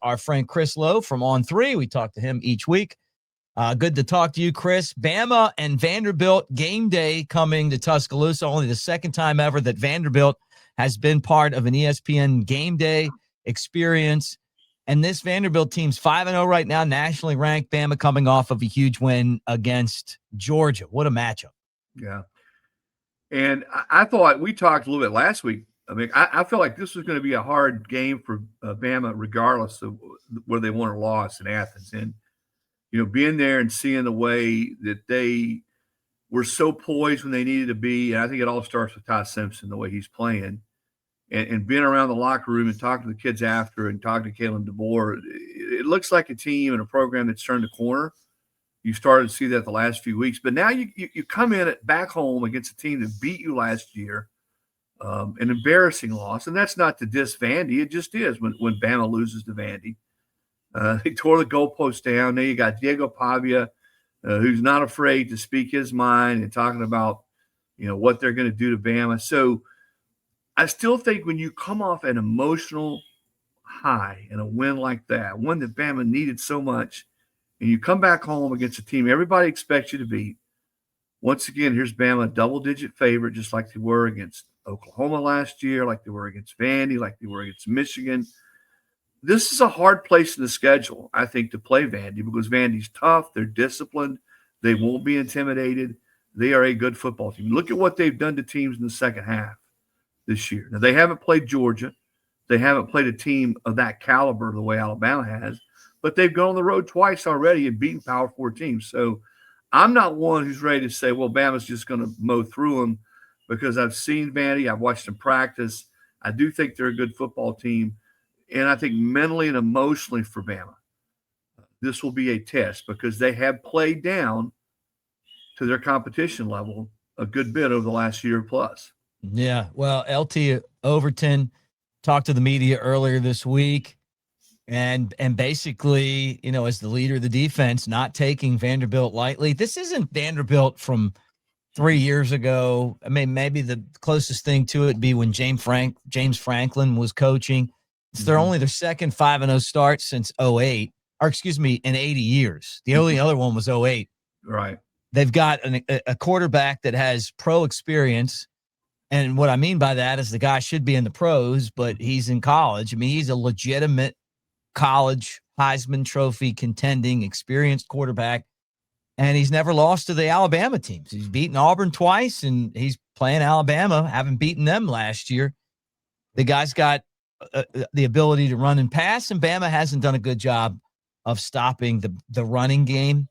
our friend Chris Lowe from On 3. We talk to him each week. Good to talk to you, Chris. Bama and Vanderbilt game day coming to Tuscaloosa. Only the second time ever that Vanderbilt has been part of an ESPN game day experience. And this Vanderbilt team's 5-0 right now, nationally ranked. Bama coming off of a huge win against Georgia. What a matchup. Yeah. And I thought we talked a little bit last week. I mean, I felt like this was going to be a hard game for Bama, regardless of whether they won or lost in Athens. And, being there and seeing the way that they were so poised when they needed to be, and I think it all starts with Todd Simpson, the way he's playing, and being around the locker room and talking to the kids after and talking to Kalen DeBoer, it looks like a team and a program that's turned the corner. You started to see that the last few weeks. But now you come in back home against a team that beat you last year, an embarrassing loss. And that's not to diss Vandy. It just is when Bama loses to Vandy. They tore the goalpost down. Now you got Diego Pavia, who's not afraid to speak his mind and talking about, what they're going to do to Bama. So I still think when you come off an emotional high and a win like that, one that Bama needed so much, and you come back home against a team everybody expects you to beat, once again, here's Bama, a double-digit favorite, just like they were against Oklahoma last year, like they were against Vandy, like they were against Michigan. This is a hard place in the schedule, I think, to play Vandy because Vandy's tough. They're disciplined. They won't be intimidated. They are a good football team. Look at what they've done to teams in the second half this year. Now, they haven't played Georgia. They haven't played a team of that caliber the way Alabama has, but they've gone on the road twice already and beaten Power 4 teams. So I'm not one who's ready to say, well, Bama's just going to mow through them because I've seen Vandy. I've watched them practice. I do think they're a good football team. And I think mentally and emotionally for Bama, this will be a test because they have played down to their competition level a good bit over the last year plus. Yeah, well, LT Overton talked to the media earlier this week and basically, as the leader of the defense, not taking Vanderbilt lightly. This isn't Vanderbilt from 3 years ago. I mean, maybe the closest thing to it would be when James Franklin was coaching. It's only their second 5-0 start since 2008, or excuse me, in 80 years. The only other one was 2008. Right. They've got a quarterback that has pro experience. And what I mean by that is the guy should be in the pros, but he's in college. I mean, he's a legitimate college Heisman Trophy contending experienced quarterback. And he's never lost to the Alabama teams. He's beaten Auburn twice, and he's playing Alabama, having beaten them last year. The guy's got the ability to run and pass, and Bama hasn't done a good job of stopping the running game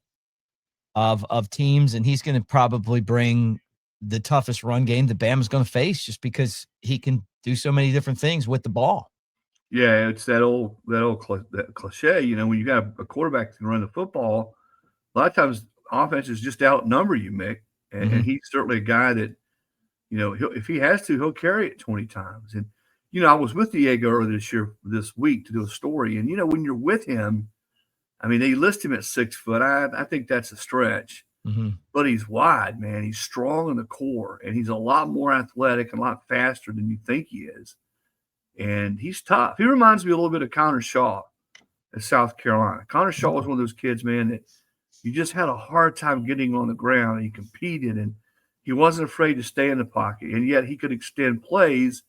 of teams, and he's going to probably bring the toughest run game that Bama's going to face just because he can do so many different things with the ball. Yeah, it's that old cliche, when you got a quarterback that can run the football, a lot of times offenses just outnumber you, Mick, and he's certainly a guy that, if he has to, he'll carry it 20 times. And I was with Diego earlier this week to do a story. And, when you're with him, I mean, they list him at 6 foot. I think that's a stretch. But he's wide, man. He's strong in the core, and he's a lot more athletic and a lot faster than you think he is. And he's tough. He reminds me a little bit of Connor Shaw at South Carolina. Connor Shaw was one of those kids, man, that you just had a hard time getting on the ground. And he competed, and he wasn't afraid to stay in the pocket, and yet he could extend plays.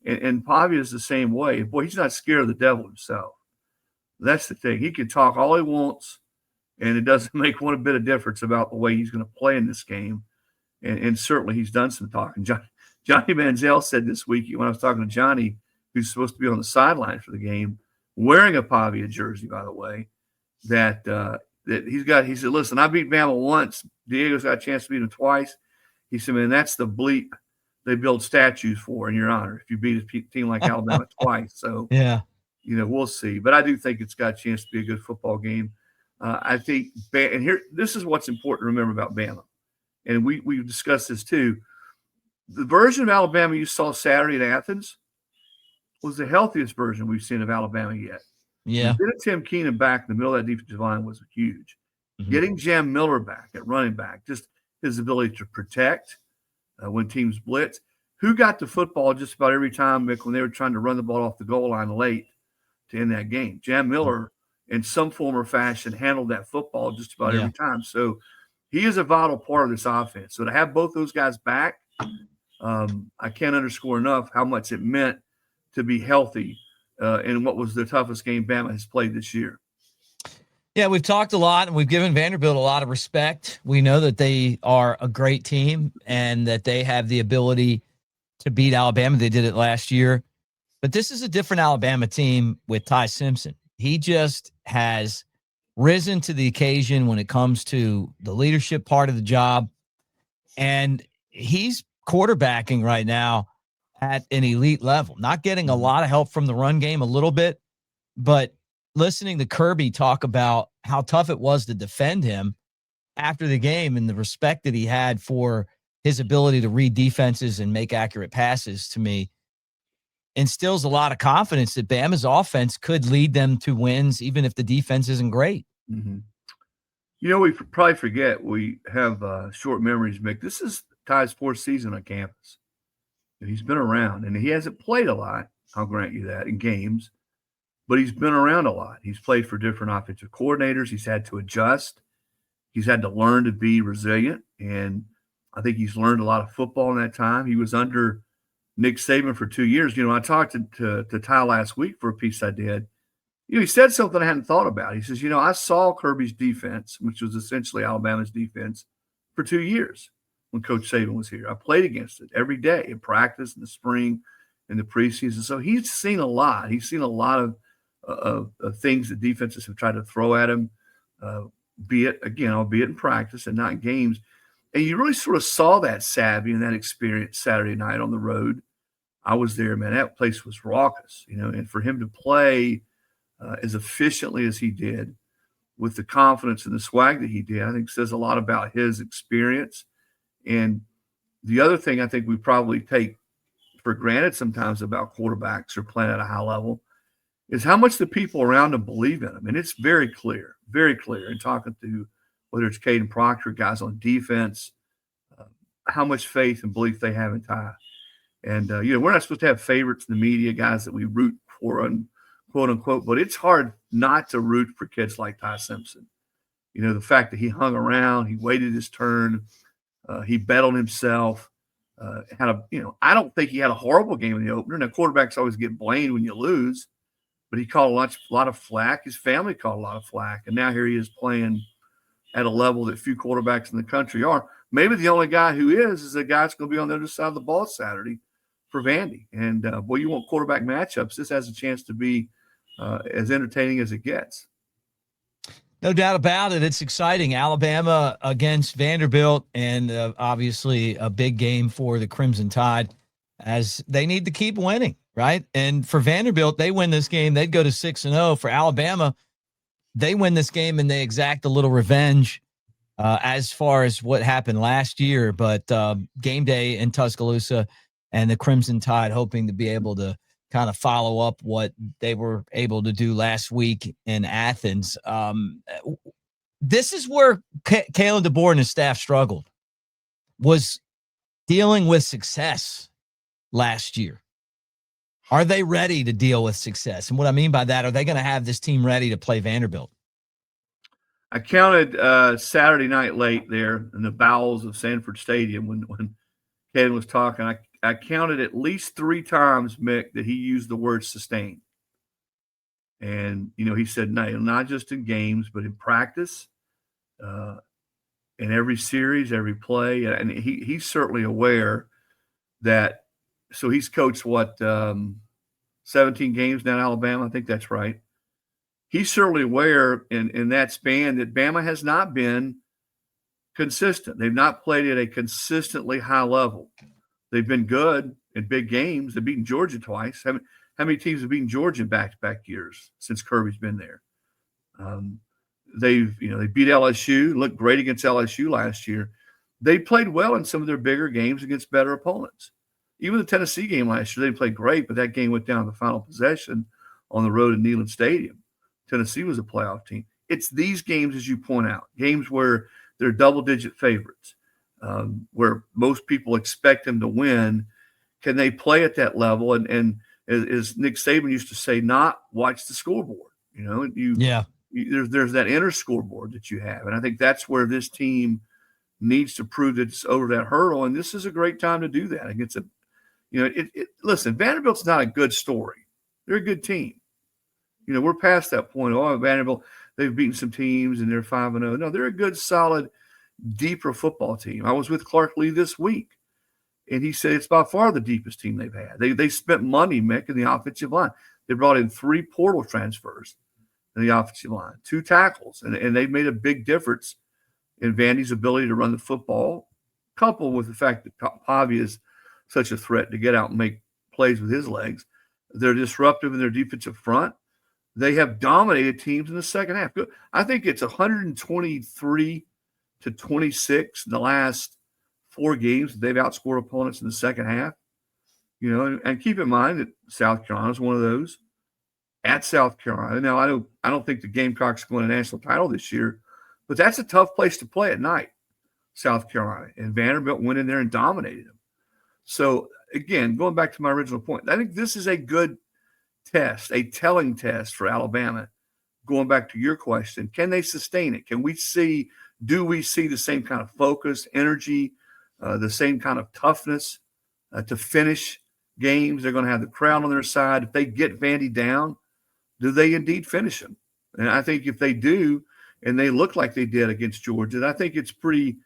And Pavia is the same way. Boy, he's not scared of the devil himself. That's the thing. He can talk all he wants, and it doesn't make one bit of difference about the way he's going to play in this game. And certainly he's done some talking. Johnny Manziel said this week when I was talking to Johnny, who's supposed to be on the sideline for the game, wearing a Pavia jersey, by the way, that he said, listen, I beat Bama once. Diego's got a chance to beat him twice. He said, man, that's the bleep they build statues for in your honor if you beat a team like Alabama twice. So, yeah, we'll see. But I do think it's got a chance to be a good football game. I think – and here, this is what's important to remember about Bama. And we've discussed this too. The version of Alabama you saw Saturday in Athens was the healthiest version we've seen of Alabama yet. Yeah. Getting Tim Keenan back in the middle of that defensive line was huge. Getting Jam Miller back at running back, just his ability to protect when teams blitz. Who got the football just about every time, Mick, when they were trying to run the ball off the goal line late? to end that game. Jam Miller, in some form or fashion, handled that football just about every time. So he is a vital part of this offense. So to have both those guys back, I can't underscore enough how much it meant to be healthy in what was the toughest game Bama has played this year. Yeah, we've talked a lot, and we've given Vanderbilt a lot of respect. We know that they are a great team and that they have the ability to beat Alabama. They did it last year. But this is a different Alabama team with Ty Simpson. He just has risen to the occasion when it comes to the leadership part of the job. And he's quarterbacking right now at an elite level, not getting a lot of help from the run game a little bit, but listening to Kirby talk about how tough it was to defend him after the game and the respect that he had for his ability to read defenses and make accurate passes, to me, instills a lot of confidence that Bama's offense could lead them to wins, even if the defense isn't great. Mm-hmm. You know, we probably forget we have short memories, Mick. This is Ty's fourth season on campus. He's been around, and he hasn't played a lot, I'll grant you that, in games, but he's been around a lot. He's played for different offensive coordinators. He's had to adjust. He's had to learn to be resilient, and I think he's learned a lot of football in that time. He was under Nick Saban for 2 years. You know, I talked to Ty last week for a piece I did. You know, he said something I hadn't thought about. He says, you know, I saw Kirby's defense, which was essentially Alabama's defense, for 2 years when Coach Saban was here. I played against it every day in practice, in the spring, in the preseason. So he's seen a lot. He's seen a lot of things that defenses have tried to throw at him, albeit in practice and not in games. And you really sort of saw that savvy and that experience Saturday night on the road. I was there, man. That place was raucous, you know, and for him to play as efficiently as he did with the confidence and the swag that he did, I think says a lot about his experience. And the other thing I think we probably take for granted sometimes about quarterbacks or playing at a high level is how much the people around him believe in him. And it's very clear in talking to whether it's Caden Proctor, guys on defense, how much faith and belief they have in Ty. And, you know, we're not supposed to have favorites in the media, guys that we root for, quote unquote, but it's hard not to root for kids like Ty Simpson. You know, the fact that he hung around, he waited his turn, he bet on himself, I don't think he had a horrible game in the opener. Now, quarterbacks always get blamed when you lose, but he caught a lot of flack. His family caught a lot of flack. And now here he is playing at a level that few quarterbacks in the country are. Maybe the only guy who is the guy that's going to be on the other side of the ball Saturday for Vandy. And, boy, you want quarterback matchups. This has a chance to be as entertaining as it gets. No doubt about it. It's exciting. Alabama against Vanderbilt, and obviously a big game for the Crimson Tide as they need to keep winning, right? And for Vanderbilt, they win this game, they'd go to 6-0. For Alabama, they win this game and they exact a little revenge as far as what happened last year. But game day in Tuscaloosa, and the Crimson Tide hoping to be able to kind of follow up what they were able to do last week in Athens. This is where Kalen DeBoer and his staff struggled, was dealing with success last year. Are they ready to deal with success? And what I mean by that, are they going to have this team ready to play Vanderbilt? I counted Saturday night late there in the bowels of Sanford Stadium when Kalen was talking. I counted at least 3 times, Mick, that he used the word sustain. And, you know, he said, no, not just in games, but in practice, in every series, every play. And he's certainly aware that, so he's coached, 17 games now in Alabama? I think that's right. He's certainly aware in that span that Bama has not been consistent. They've not played at a consistently high level. They've been good in big games. They've beaten Georgia twice. How many teams have beaten Georgia in back-to-back years since Kirby's been there? They beat LSU, looked great against LSU last year. They played well in some of their bigger games against better opponents. Even the Tennessee game last year, they played great, but that game went down to the final possession on the road at Neyland Stadium. Tennessee was a playoff team. It's these games, as you point out, games where they're double-digit favorites, where most people expect them to win. Can they play at that level? And as Nick Saban used to say, not watch the scoreboard. There's that inner scoreboard that you have, and I think that's where this team needs to prove that it's over that hurdle. And this is a great time to do that against a, listen, Vanderbilt's not a good story. They're a good team. We're past that point. Oh, Vanderbilt, they've beaten some teams and they're 5-0. No, they're a good, solid, deeper football team. I was with Clark Lee this week, and he said it's by far the deepest team they've had. They spent money, Mick, in the offensive line. They brought in 3 portal transfers in the offensive line, 2 tackles, and they've made a big difference in Vandy's ability to run the football, coupled with the fact that Pavi is such a threat to get out and make plays with his legs. They're disruptive in their defensive front. They have dominated teams in the second half. I think it's 123-26 in the last 4 games. They've outscored opponents in the second half. And keep in mind that South Carolina is one of those. At South Carolina. Now, I don't think the Gamecocks are going to national title this year, but that's a tough place to play at night, South Carolina. And Vanderbilt went in there and dominated them. So, again, going back to my original point, I think this is a good test, a telling test for Alabama. Going back to your question, can they sustain it? Do we see the same kind of focus, energy, the same kind of toughness to finish games? They're going to have the crowd on their side. If they get Vandy down, do they indeed finish them? And I think if they do, and they look like they did against Georgia, I think it's pretty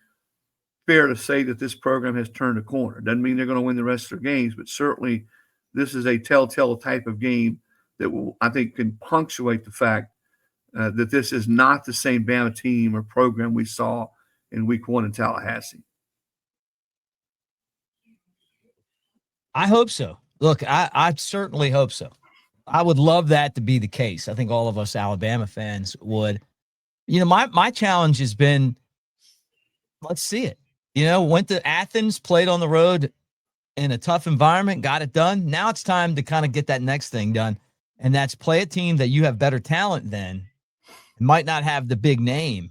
fair to say that this program has turned a corner. Doesn't mean they're going to win the rest of their games, but certainly this is a telltale type of game that I think can punctuate the fact that this is not the same Bama team or program we saw in week 1 in Tallahassee. I hope so. Look, I certainly hope so. I would love that to be the case. I think all of us Alabama fans would. My challenge has been, let's see it. Went to Athens, played on the road in a tough environment, got it done. Now it's time to kind of get that next thing done, and that's play a team that you have better talent than, might not have the big name,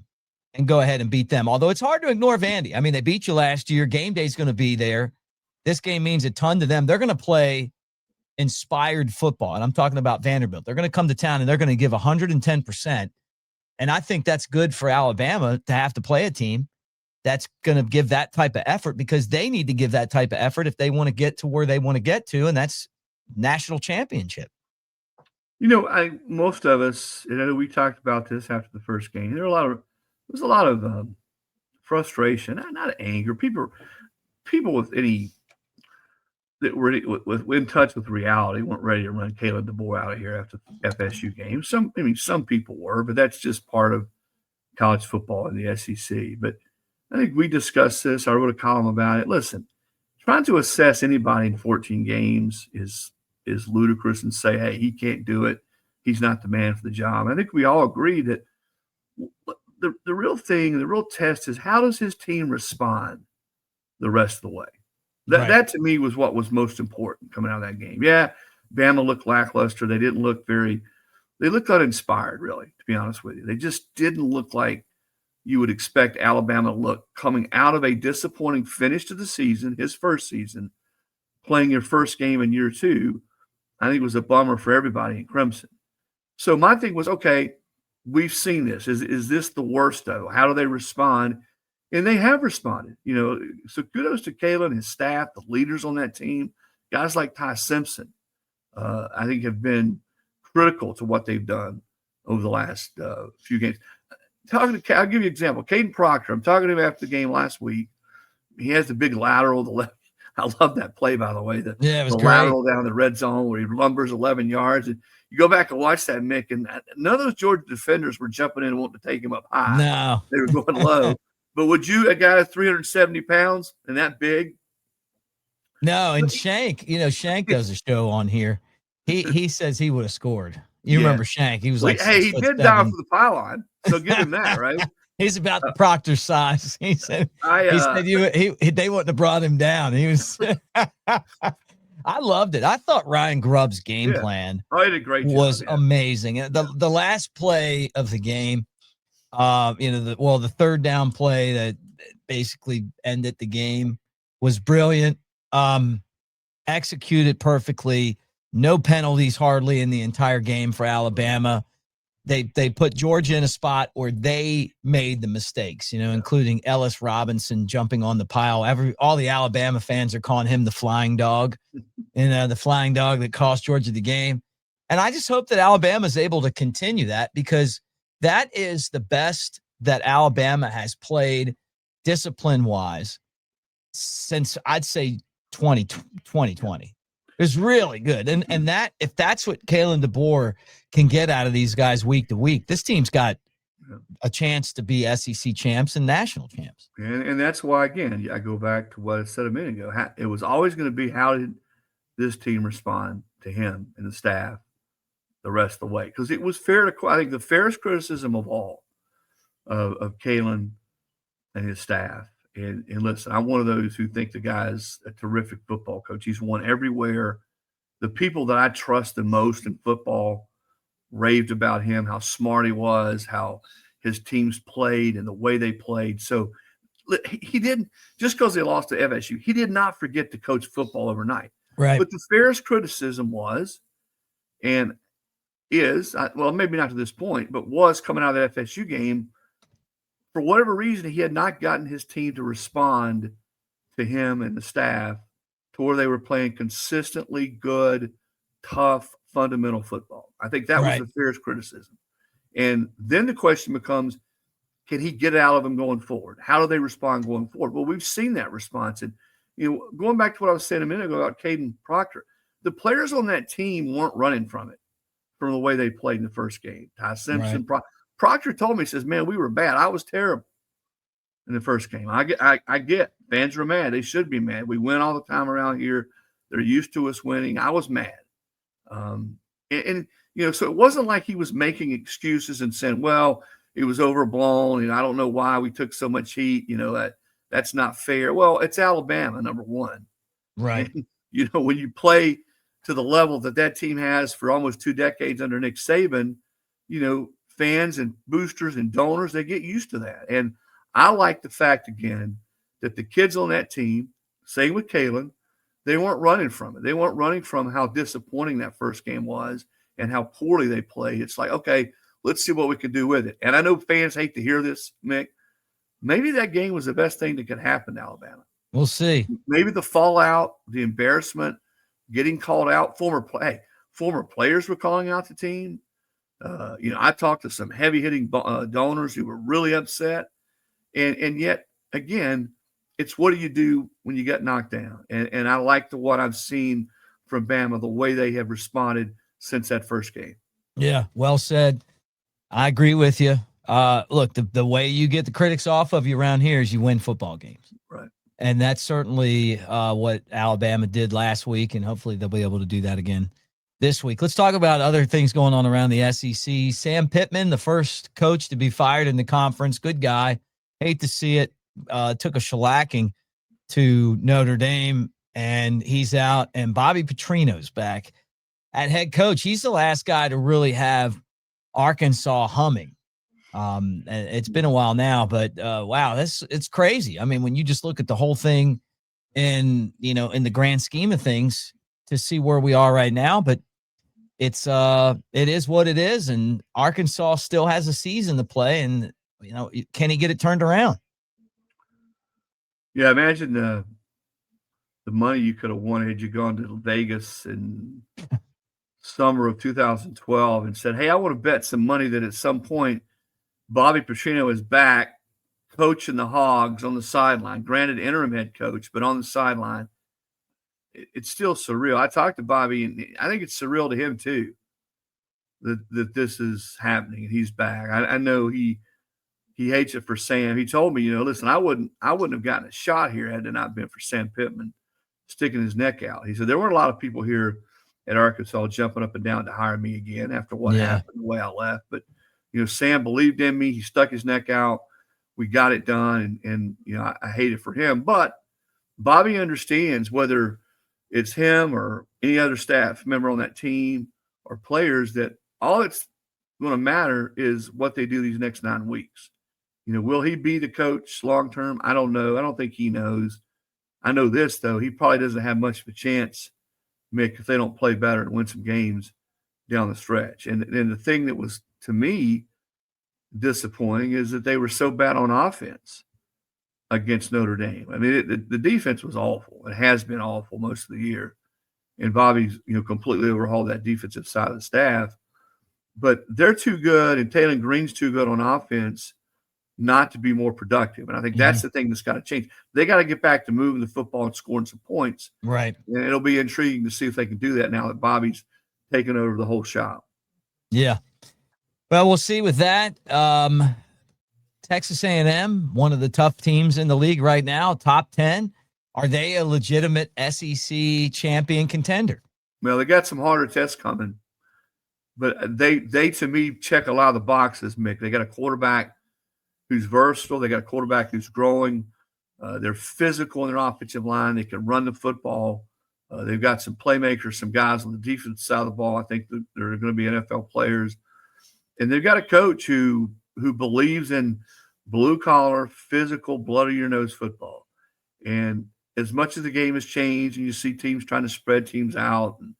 and go ahead and beat them. Although it's hard to ignore Vandy. I mean, they beat you last year. Game day's going to be there. This game means a ton to them. They're going to play inspired football, and I'm talking about Vanderbilt. They're going to come to town, and they're going to give 110%, and I think that's good for Alabama to have to play a team that's going to give that type of effort, because they need to give that type of effort if they want to get to where they want to get to, and that's national championship. Most of us, and I know we talked about this after the first game. There was a lot of frustration, not anger. People with any that were in touch with reality weren't ready to run Kalen DeBoer out of here after the FSU game. Some people were, but that's just part of college football in the SEC. But I think we discussed this. I wrote a column about it. Listen, trying to assess anybody in 14 games is ludicrous and say, hey, he can't do it. He's not the man for the job. I think we all agree that the real thing, the real test is, how does his team respond the rest of the way? That to me was what was most important coming out of that game. Yeah, Bama looked lackluster. They looked uninspired, really, to be honest with you. They just didn't look like you would expect Alabama to look coming out of a disappointing finish to the season, his first season, playing your first game in year 2. I think it was a bummer for everybody in Clemson. So my thing was, okay, we've seen this. Is this the worst, though? How do they respond? And they have responded. So kudos to Kalen, his staff, the leaders on that team, guys like Ty Simpson, I think have been critical to what they've done over the last few games. I'll give you an example. Caden Proctor, I'm talking to him after the game last week. He has the big lateral, the left. I love that play, by the way. It was great. Lateral down the red zone where he lumbers 11 yards. And you go back and watch that, Mick, and none of those Georgia defenders were jumping in and wanting to take him up high. No. They were going low. But would you, a guy 370 pounds and that big? No, and Shank does a show on here. He says he would have scored. You remember Shank? He was like, hey, he did down for the pylon, so give him that, right? He's about the Proctor size. He said they wouldn't have brought him down. He was. I loved it. I thought Ryan Grubb's game plan he did a great job, was amazing. The last play of the game, the third down play that basically ended the game was brilliant. Executed perfectly. no penalties hardly in the entire game for Alabama. They put Georgia in a spot where they made the mistakes, including Ellis Robinson jumping on the pile. All the Alabama fans are calling him the flying dog, the flying dog that cost Georgia the game. And I just hope that Alabama is able to continue that, because that is the best that Alabama has played discipline-wise since, I'd say, 2020. It's really good. And that, if that's what Kalen DeBoer can get out of these guys week to week, this team's got a chance to be SEC champs and national champs. And that's why, again, I go back to what I said a minute ago. It was always going to be, how did this team respond to him and the staff the rest of the way? Because it was fair to, I think, the fairest criticism of all of Kalen and his staff. And listen, I'm one of those who think the guy is a terrific football coach. He's won everywhere. The people that I trust the most in football raved about him, how smart he was, how his teams played and the way they played. So he didn't, just because they lost to FSU, he did not forget to coach football overnight. Right. But the fairest criticism was, and is, well, maybe not to this point, but was coming out of that FSU game, for whatever reason, he had not gotten his team to respond to him and the staff to where they were playing consistently good, tough, fundamental football. I think that was the fairest criticism. And then the question becomes, can he get it out of them going forward? How do they respond going forward? Well, we've seen that response. And, going back to what I was saying a minute ago about Caden Proctor, the players on that team weren't running from it, from the way they played in the first game. Ty Simpson, Proctor told me, he says, man, we were bad. I was terrible in the first game. I get fans are mad. They should be mad. We win all the time around here. They're used to us winning. I was mad. So it wasn't like he was making excuses and saying, well, it was overblown, and I don't know why we took so much heat. That's not fair. Well, it's Alabama, number one. Right. And, when you play to the level that team has for almost 2 decades under Nick Saban, fans and boosters and donors, they get used to that. And I like the fact, again, that the kids on that team, same with Kalen, they weren't running from it. They weren't running from how disappointing that first game was and how poorly they played. It's like, okay, let's see what we can do with it. And I know fans hate to hear this, Mick. Maybe that game was the best thing that could happen to Alabama. We'll see. Maybe the fallout, the embarrassment, getting called out. Former players were calling out the team. I talked to some heavy-hitting donors who were really upset. And yet, again, it's what do you do when you get knocked down? And I like what I've seen from Bama, the way they have responded since that first game. Yeah, well said. I agree with you. Look, the way you get the critics off of you around here is you win football games. Right. And that's certainly what Alabama did last week, and hopefully they'll be able to do that again this week. Let's talk about other things going on around the SEC. Sam Pittman, the first coach to be fired in the conference. Good guy. Hate to see it. Took a shellacking to Notre Dame, and he's out. And Bobby Petrino's back at head coach. He's the last guy to really have Arkansas humming. And it's been a while now, but wow, it's crazy. I mean, when you just look at the whole thing in the grand scheme of things, to see where we are right now, but it is what it is, and Arkansas still has a season to play, and can he get it turned around? Yeah, imagine the money you could have won had you gone to Vegas in summer of 2012 and said, hey, I want to bet some money that at some point Bobby Petrino is back coaching the Hogs on the sideline. Granted, interim head coach, but on the sideline. It's still surreal. I talked to Bobby, and I think it's surreal to him too that this is happening and he's back. I know he hates it for Sam. He told me, listen, I wouldn't have gotten a shot here had it not been for Sam Pittman sticking his neck out. He said there weren't a lot of people here at Arkansas jumping up and down to hire me again after what happened, the way I left. But Sam believed in me. He stuck his neck out. We got it done, and I hate it for him. But Bobby understands whether it's him or any other staff member on that team or players that all it's going to matter is what they do these next 9 weeks. Will he be the coach long-term? I don't know. I don't think he knows. I know this, though. He probably doesn't have much of a chance Mick, if they don't play better and win some games down the stretch. And the thing that was, to me, disappointing is that they were so bad on offense against Notre Dame. I mean, the defense was awful. It has been awful most of the year. And Bobby's, completely overhauled that defensive side of the staff. But they're too good, and Taylor Green's too good on offense not to be more productive. And I think that's the thing that's got to change. They got to get back to moving the football and scoring some points. Right. And it'll be intriguing to see if they can do that now that Bobby's taken over the whole shop. Yeah. Well, we'll see with that. Texas A&M, one of the tough teams in the league right now, top 10. Are they a legitimate SEC champion contender? Well, they got some harder tests coming, but they to me check a lot of the boxes, Mick. They got a quarterback who's versatile. They got a quarterback who's growing. They're physical in their offensive line. They can run the football. They've got some playmakers, some guys on the defensive side of the ball. I think that they're going to be NFL players. And they've got a coach who believes in blue-collar, physical, blood-of-your-nose football. And as much as the game has changed and you see teams trying to spread teams out and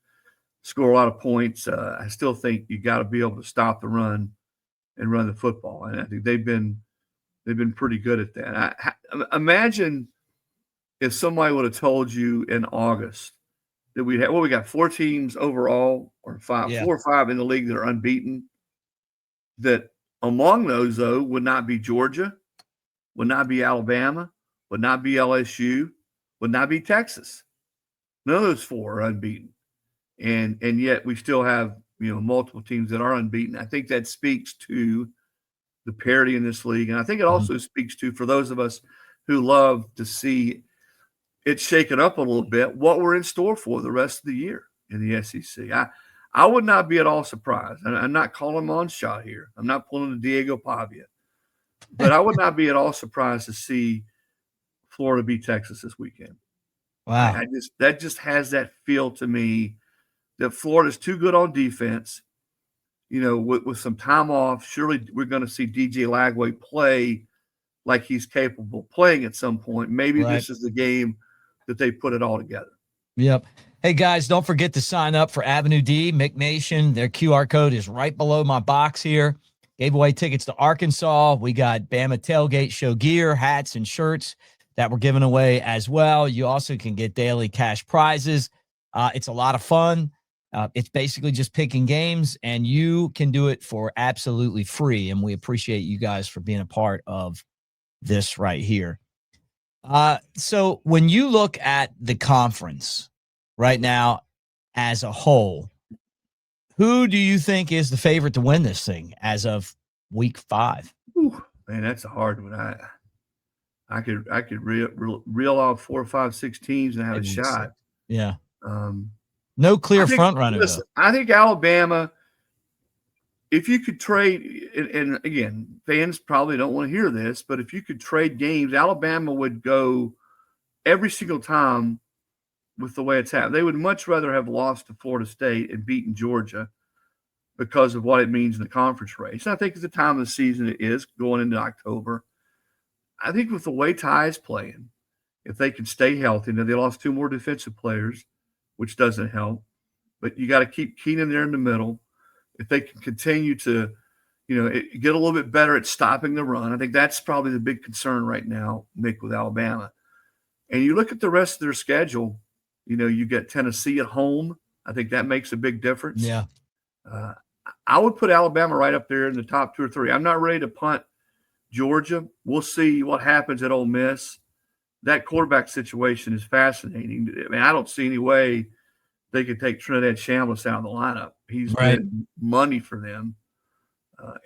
score a lot of points, I still think you got to be able to stop the run and run the football. And I think they've been pretty good at that. Imagine if somebody would have told you in August that we got 4 teams overall, or 4 or 5 in the league that are unbeaten, that among those, though, would not be Georgia, would not be Alabama, would not be LSU, would not be Texas. None of those 4 are unbeaten. And yet we still have, multiple teams that are unbeaten. I think that speaks to the parity in this league. And I think it also speaks to, for those of us who love to see it shaken up a little bit, what we're in store for the rest of the year in the SEC. I would not be at all surprised. And I'm not calling on shot here. I'm not pulling a Diego Pavia. But I would not be at all surprised to see Florida beat Texas this weekend. Wow. That just has that feel to me that Florida's too good on defense. With some time off, surely we're going to see DJ Lagway play like he's capable of playing at some point. Maybe This is the game that they put it all together. Yep. Hey, guys, don't forget to sign up for Avenue D, Mick Nation. Their QR code is right below my box here. Gave away tickets to Arkansas. We got Bama Tailgate Show gear, hats, and shirts that we're giving away as well. You also can get daily cash prizes. It's a lot of fun. It's basically just picking games, and you can do it for absolutely free. And we appreciate you guys for being a part of this right here. So when you look at the conference right now as a whole, who do you think is the favorite to win this thing as of week 5? Ooh, man, that's a hard one. I could reel off 4, 5, 6 teams and have a shot. Yeah. No clear front runner. Listen, I think Alabama, if you could trade, and again, fans probably don't want to hear this, but if you could trade games, Alabama would go every single time with the way it's happened. They would much rather have lost to Florida State and beaten Georgia because of what it means in the conference race. And I think at the time of the season it is going into October. I think with the way Ty's playing, if they can stay healthy, now they lost 2 more defensive players, which doesn't help, but you got to keep Keenan there in the middle. If they can continue to, get a little bit better at stopping the run, I think that's probably the big concern right now, Mick, with Alabama. And you look at the rest of their schedule, you get Tennessee at home. I think that makes a big difference. Yeah. I would put Alabama right up there in the top 2 or 3. I'm not ready to punt Georgia. We'll see what happens at Ole Miss. That quarterback situation is fascinating. I mean, I don't see any way they could take Trinidad Chambliss out of the lineup. He's been money for them.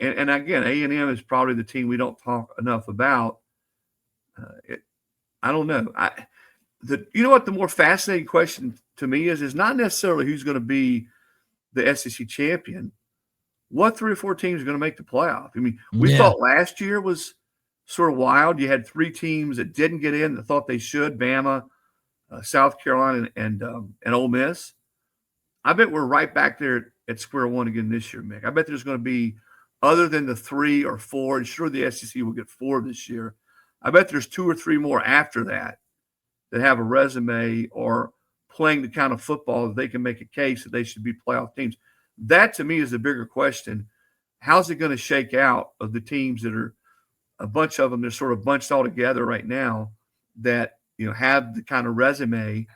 And again, A&M is probably the team we don't talk enough about. I don't know. You know what the more fascinating question to me is not necessarily who's going to be the SEC champion. What 3 or 4 teams are going to make the playoff? I mean, we thought last year was sort of wild. You had 3 teams that didn't get in that thought they should: Bama, South Carolina, and Ole Miss. I bet we're right back there at square one again this year, Mick. I bet there's going to be, other than the 3 or 4, and sure the SEC will get 4 this year, I bet there's 2 or 3 more after that have a resume or playing the kind of football that they can make a case that they should be playoff teams. That to me is the bigger question. How's it going to shake out of the teams that are a bunch of them? They're sort of bunched all together right now that, have the kind of resume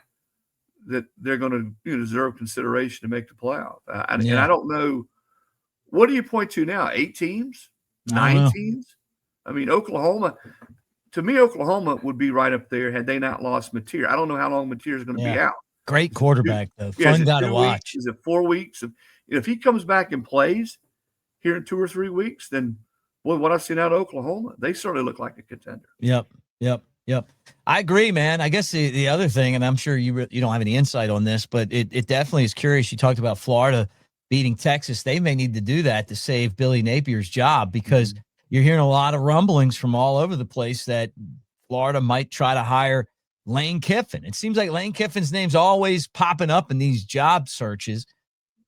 that they're going to deserve consideration to make the playoff. And I don't know, what do you point to now? 8 teams? 9 teams? I mean, Oklahoma would be right up there had they not lost Mateer. I don't know how long Mateer is going to be out. Great quarterback, though. Fun guy to watch. Is it 4 weeks? If he comes back and plays here in 2 or 3 weeks, then, boy, what I've seen out of Oklahoma, they certainly look like a contender. Yep. I agree, man. I guess the other thing, and I'm sure you don't have any insight on this, but it definitely is curious. You talked about Florida beating Texas. They may need to do that to save Billy Napier's job, because you're hearing a lot of rumblings from all over the place that Florida might try to hire Lane Kiffen. It seems like Lane Kiffin's name's always popping up in these job searches.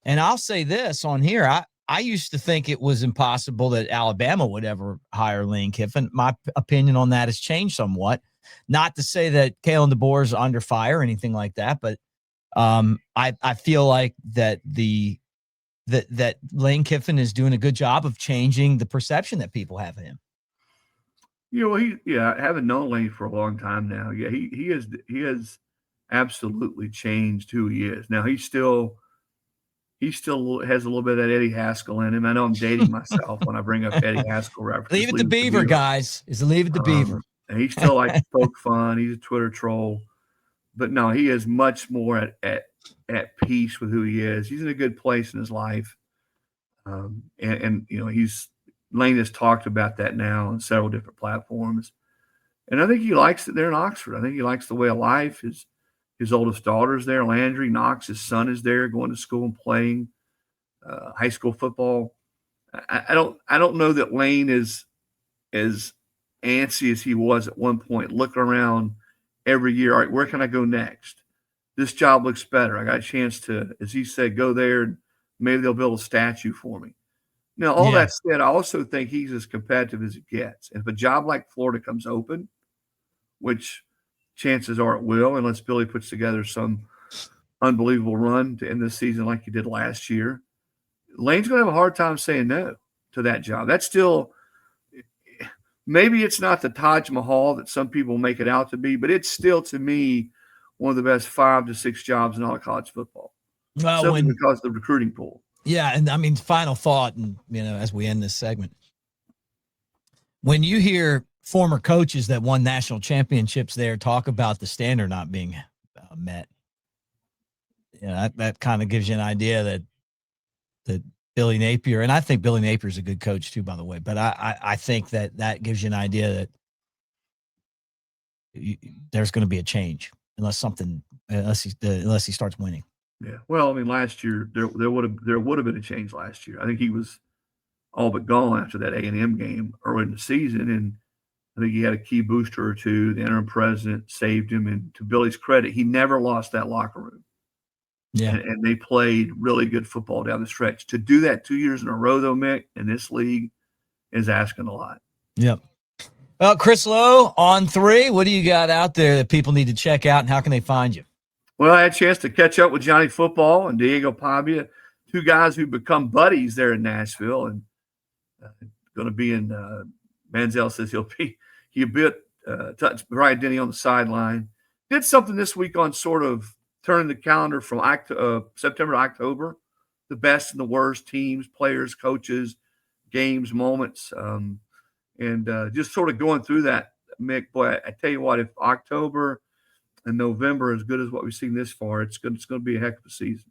And I'll say this on here. I used to think it was impossible that Alabama would ever hire Lane Kiffen. My opinion on that has changed somewhat. Not to say that Kalen DeBoer is under fire or anything like that, but I feel like that that Lane Kiffen is doing a good job of changing the perception that people have of him. I haven't known Lane for a long time now. Yeah, he has absolutely changed who he is. Now he still has a little bit of that Eddie Haskell in him. I know I'm dating myself when I bring up Eddie Haskell references. Leave it to Beaver, guys. Leave it to Beaver. And he still likes to poke fun. He's a Twitter troll. But no, he is much more at peace with who he is. He's in a good place in his life. Lane has talked about that now on several different platforms. And I think he likes it there in Oxford. I think he likes the way of life. His oldest daughter's there, Landry Knox. His son is there, going to school and playing high school football. I don't know that Lane is as antsy as he was at one point, looking around every year. All right, where can I go next? This job looks better. I got a chance to, as he said, go there and maybe they'll build a statue for me. Now, all that said, I also think he's as competitive as it gets. And if a job like Florida comes open, which chances are it will, unless Billy puts together some unbelievable run to end this season like he did last year, Lane's going to have a hard time saying no to that job. That's still – maybe it's not the Taj Mahal that some people make it out to be, but it's still, to me, one of the best 5 to 6 jobs in all of college football. Well, because of the recruiting pool. Yeah, and I mean, final thought, and as we end this segment, when you hear former coaches that won national championships there talk about the standard not being met, that kind of gives you an idea that Billy Napier, and I think Billy Napier is a good coach too, by the way, but I think that gives you an idea that there's going to be a change unless he starts winning. Yeah. Well, I mean, last year there would have been a change last year. I think he was all but gone after that A&M game early in the season, and I think he had a key booster or two. The interim president saved him, and to Billy's credit, he never lost that locker room. Yeah. And they played really good football down the stretch. To do that 2 years in a row, though, Mick, in this league is asking a lot. Yep. Well, Chris Lowe, on 3, what do you got out there that people need to check out, and how can they find you? Well, I had a chance to catch up with Johnny Football and Diego Pavia, 2 guys who become buddies there in Nashville, and going to be in Manziel says he'll be touch Brian Denny on the sideline. Did something this week on sort of turning the calendar from September to October, the best and the worst teams, players, coaches, games, moments, and just sort of going through that, Mick. Boy, I tell you what, if October and November as good as what we've seen this far, it's going to be a heck of a season.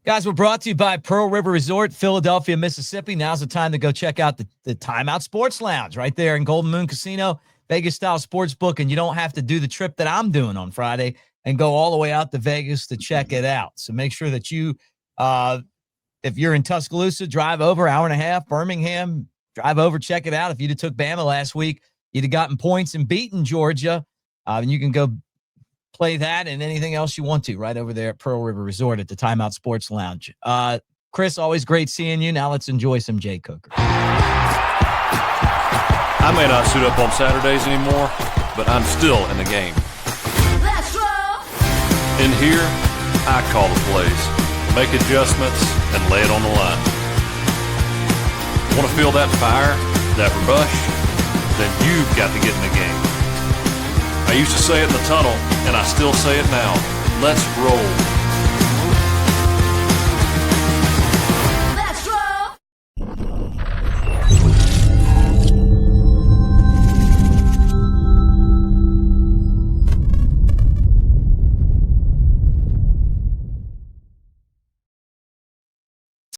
Guys, we're brought to you by Pearl River Resort, Philadelphia, Mississippi. Now's the time to go check out the Timeout Sports Lounge right there in Golden Moon Casino, Vegas-style sports book, and you don't have to do the trip that I'm doing on Friday and go all the way out to Vegas to check it out. So make sure that you, if you're in Tuscaloosa, drive over, hour and a half, Birmingham, drive over, check it out. If you'd have took Bama last week, you'd have gotten points and beaten Georgia, and you can go play that and anything else you want to right over there at Pearl River Resort at the Timeout Sports Lounge. Chris, always great seeing you. Now let's enjoy some Jay Coker. I may not suit up on Saturdays anymore, but I'm still in the game. In here, I call the plays, make adjustments, and lay it on the line. Want to feel that fire, that rush? Then you've got to get in the game. I used to say it in the tunnel, and I still say it now. Let's roll.